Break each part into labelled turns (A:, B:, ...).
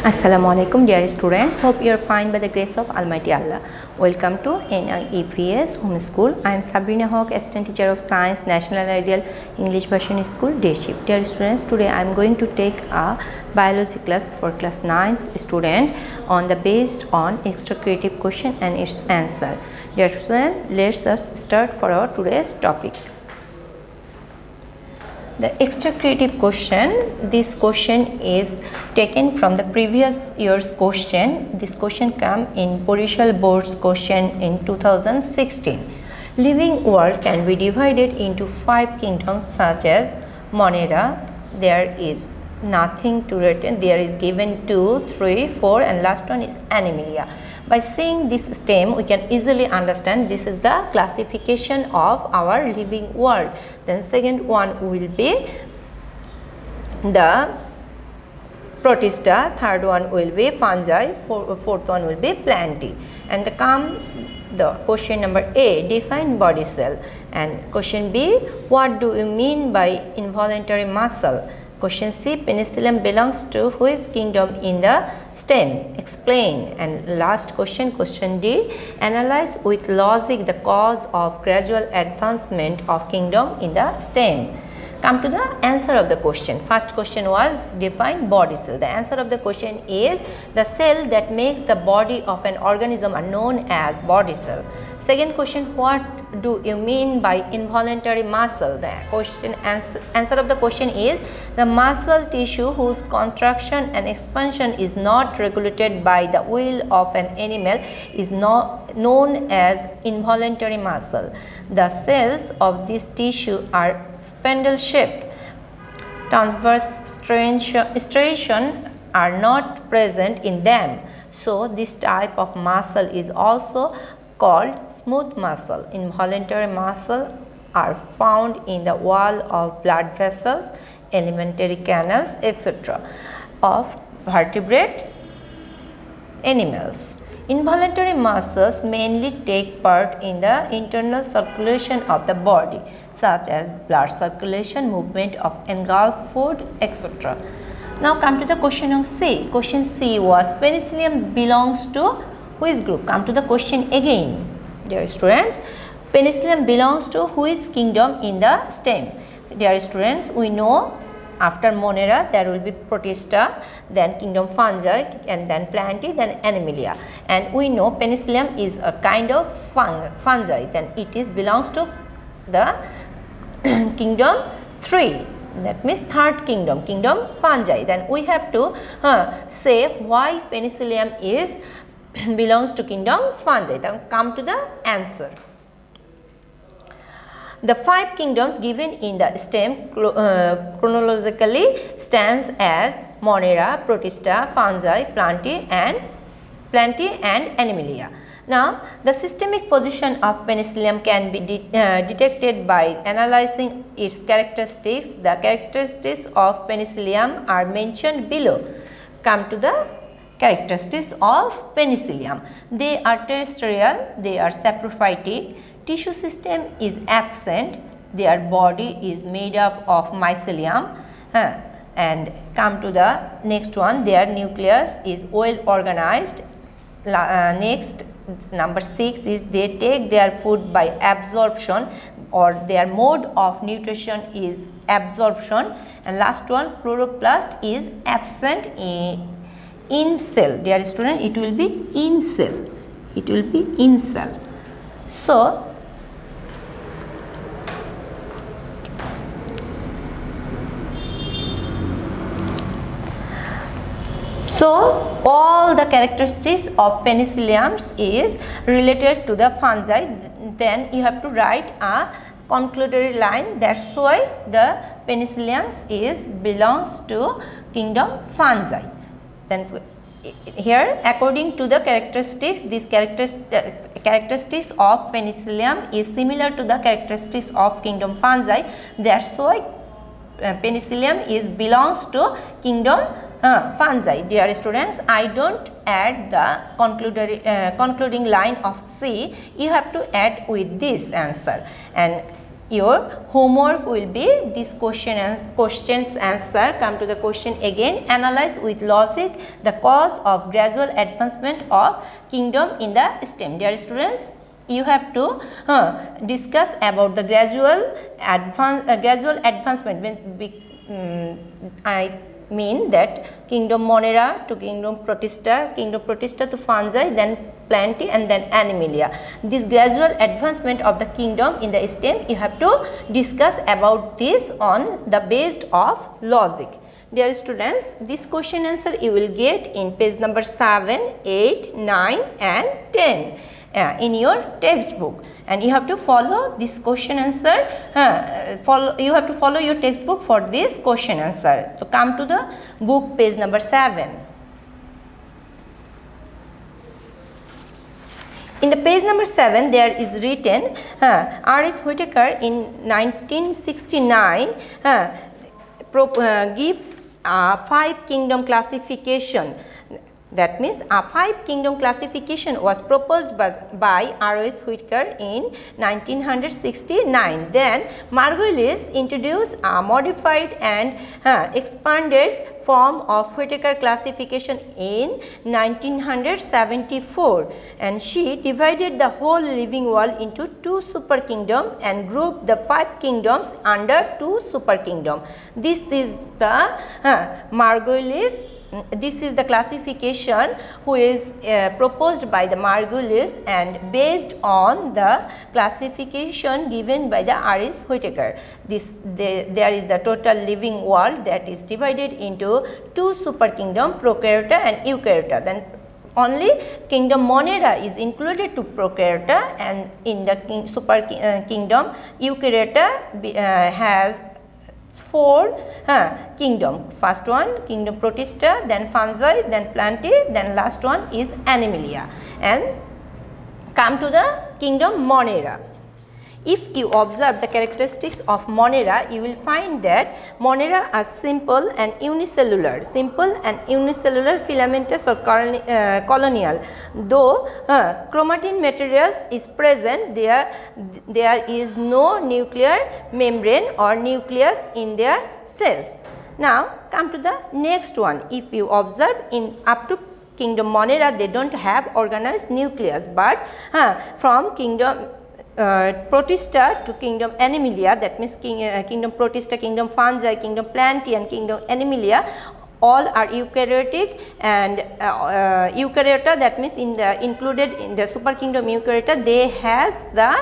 A: Assalamualaikum dear students, hope you are fine by the grace of Almighty Allah. Welcome to NIEPS Home School. I am Sabrina Hawk, assistant teacher of science, National Ideal English Version School, Day Shift. Dear students, today I am going to take a biology class for class 9 student on the based on extra creative question and its answer. Dear students, let us start for our today's topic. The extra creative question, this question is taken from the previous year's question. This question came in Borishal Board's question in 2016. Living world can be divided into 5 kingdoms such as Monera, there is nothing to written, there is given 2, 3, 4 and last one is Animalia. By seeing this stem, we can easily understand this is the classification of our living world. Then second one will be the Protista, third one will be fungi, fourth one will be plantae. And the question number A, define body cell. And question B, what do you mean by involuntary muscle? Question C, penicillium belongs to which kingdom in the stem? Explain. And last question, question D, analyze with logic the cause of gradual advancement of kingdom in the stem. Come to the answer of the question. First question was define body cell. The answer of the question is the cell that makes the body of an organism are known as body cell. Second question, what do you mean by involuntary muscle? The question answer of the question is the muscle tissue whose contraction and expansion is not regulated by the will of an animal is known as involuntary muscle. The cells of this tissue are spindle shaped. Transverse striation are not present in them. So this type of muscle is also called smooth muscle. Involuntary muscle are found in the wall of blood vessels, alimentary canals, etc. of vertebrate animals. Involuntary muscles mainly take part in the internal circulation of the body, such as blood circulation, movement of engulfed food, etc. Now come to the question of C. Question C was penicillium belongs to which group? Come to the question again. Dear students, penicillium belongs to which kingdom in the stem? Dear students, we know after Monera there will be Protista, then kingdom fungi, and then plantae, then Animalia. And we know penicillium is a kind of fungi, then it is belongs to the kingdom 3. That means third kingdom, kingdom fungi. Then we have to say why penicillium is belongs to kingdom fungi. Then come to the answer. The 5 kingdoms given in the stem chronologically stands as Monera, Protista, fungi, plantae and Animalia. Now, the systemic position of penicillium can be detected by analyzing its characteristics. The characteristics of penicillium are mentioned below. Come to the characteristics of penicillium. They are terrestrial, they are saprophytic, tissue system is absent, their body is made up of mycelium, and come to the next one, their nucleus is well organized. Next, number 6 is they take their food by absorption, or their mode of nutrition is absorption. And last one, chloroplast is absent in cell. Dear student, it will be in cell. It will be in cell. So all the characteristics of penicillium is related to the fungi. Then you have to write a conclusory line. That's why the penicillium is belongs to kingdom fungi. Then here, according to the characteristics, these characteristics of penicillium is similar to the characteristics of kingdom fungi. That's why penicillium is belongs to kingdom fungi. Dear students, I don't add the concluding line of C. You have to add with this answer. And your homework will be this questions answer. Come to the question again. Analyze with logic the cause of gradual advancement of kingdom in the STEM. Dear students, you have to discuss about the gradual advancement. I mean that kingdom Monera to kingdom Protista to fungi, then Plantae, and then Animalia. This gradual advancement of the kingdom in the STEM, you have to discuss about this on the based of logic. Dear students, this question answer you will get in page number 7, 8, 9 and 10 in your textbook, and you have to follow this question answer. You have to follow your textbook for this question answer. So come to the book, page number 7. In the page number 7, there is written R.H. Whittaker in 1969 give 5 kingdom classification. That means a 5 kingdom classification was proposed by R.H. Whittaker in 1969. Then Margulis introduced a modified and expanded form of Whittaker classification in 1974, and she divided the whole living world into 2 super kingdoms and grouped the 5 kingdoms under 2 super kingdoms. This is the Margulis. This is the classification who is proposed by the Margulis and based on the classification given by the R.H. Whittaker. There is the total living world that is divided into 2 super kingdom, Prokaryota and Eukaryota. Then only kingdom Monera is included to Prokaryota, and in the super kingdom Eukaryota has 4 kingdom. First one kingdom Protista, then fungi, then Plantae, then last one is Animalia. And come to the kingdom Monera. If you observe the characteristics of Monera, you will find that Monera are simple and unicellular filamentous or colonial. Though chromatin materials is present, there is no nuclear membrane or nucleus in their cells. Now come to the next one. If you observe, in up to kingdom Monera, they don't have organized nucleus, but from kingdom Protista to kingdom Animalia, that means kingdom Protista, kingdom fungi, kingdom Plantae and kingdom Animalia, all are eukaryotic, and Eukaryota, that means included in the super kingdom Eukaryota, they has the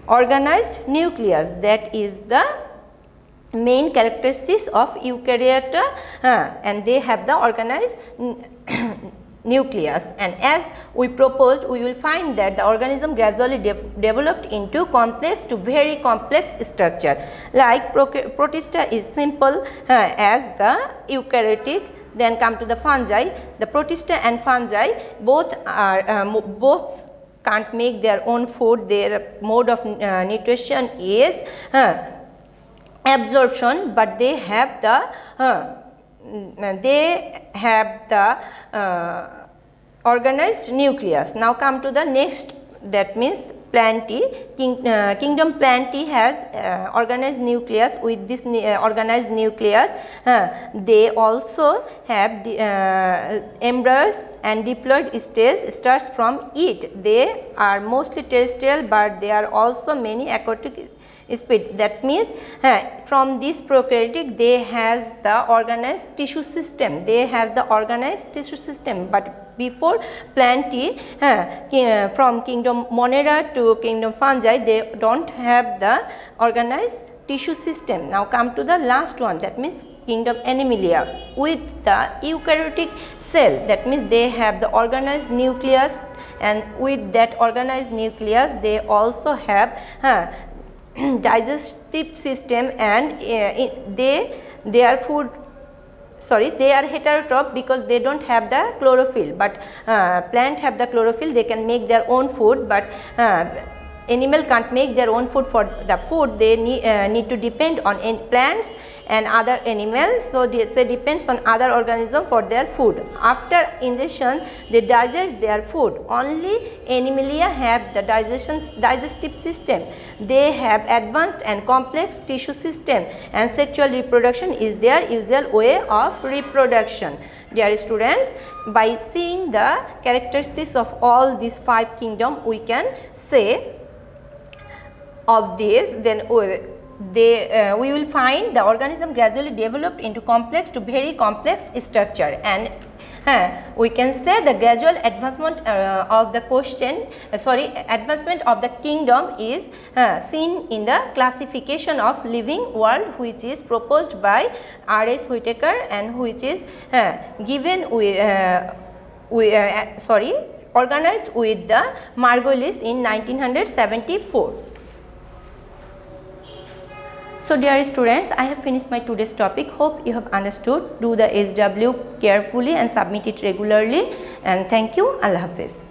A: organized nucleus. That is the main characteristics of Eukaryota, and they have the organized nucleus. And as we proposed, we will find that the organism gradually developed into complex to very complex structure. Like Protista is simple as the eukaryotic. Then come to the fungi. The Protista and fungi both can't make their own food. Their mode of nutrition is absorption, but they have the organized nucleus. Now come to the next, that means Plantae. Kingdom Plantae has organized nucleus. With this organized nucleus, they also have embryos and diploid stage starts from it. They are mostly terrestrial, but there are also many aquatic species. That means from this prokaryotic, they has the organized tissue system. But before Plantae, from kingdom Monera to kingdom fungi, they don't have the organized tissue system. Now come to the last one, that means kingdom Animalia with the eukaryotic cell. That means they have the organized nucleus, and with that organized nucleus, they also have digestive system, and they are heterotroph because they don't have the chlorophyll, but plant have the chlorophyll. They can make their own food, but animal can't make their own food. For the food they need to depend on plants and other animals, so they depends on other organisms for their food. After ingestion they digest their food. Only Animalia have the digestive system. They have advanced and complex tissue system, and sexual reproduction is their usual way of reproduction. Dear students, by seeing the characteristics of all these 5 kingdoms, we can say of this, then we will find the organism gradually developed into complex to very complex structure, and we can say the gradual advancement of the advancement of the kingdom is seen in the classification of living world, which is proposed by R.S. Whitaker and which is given with organized with the Margolis in 1974. So dear students, I have finished my today's topic. Hope you have understood. Do the SW carefully and submit it regularly, and thank you. Allah Hafiz.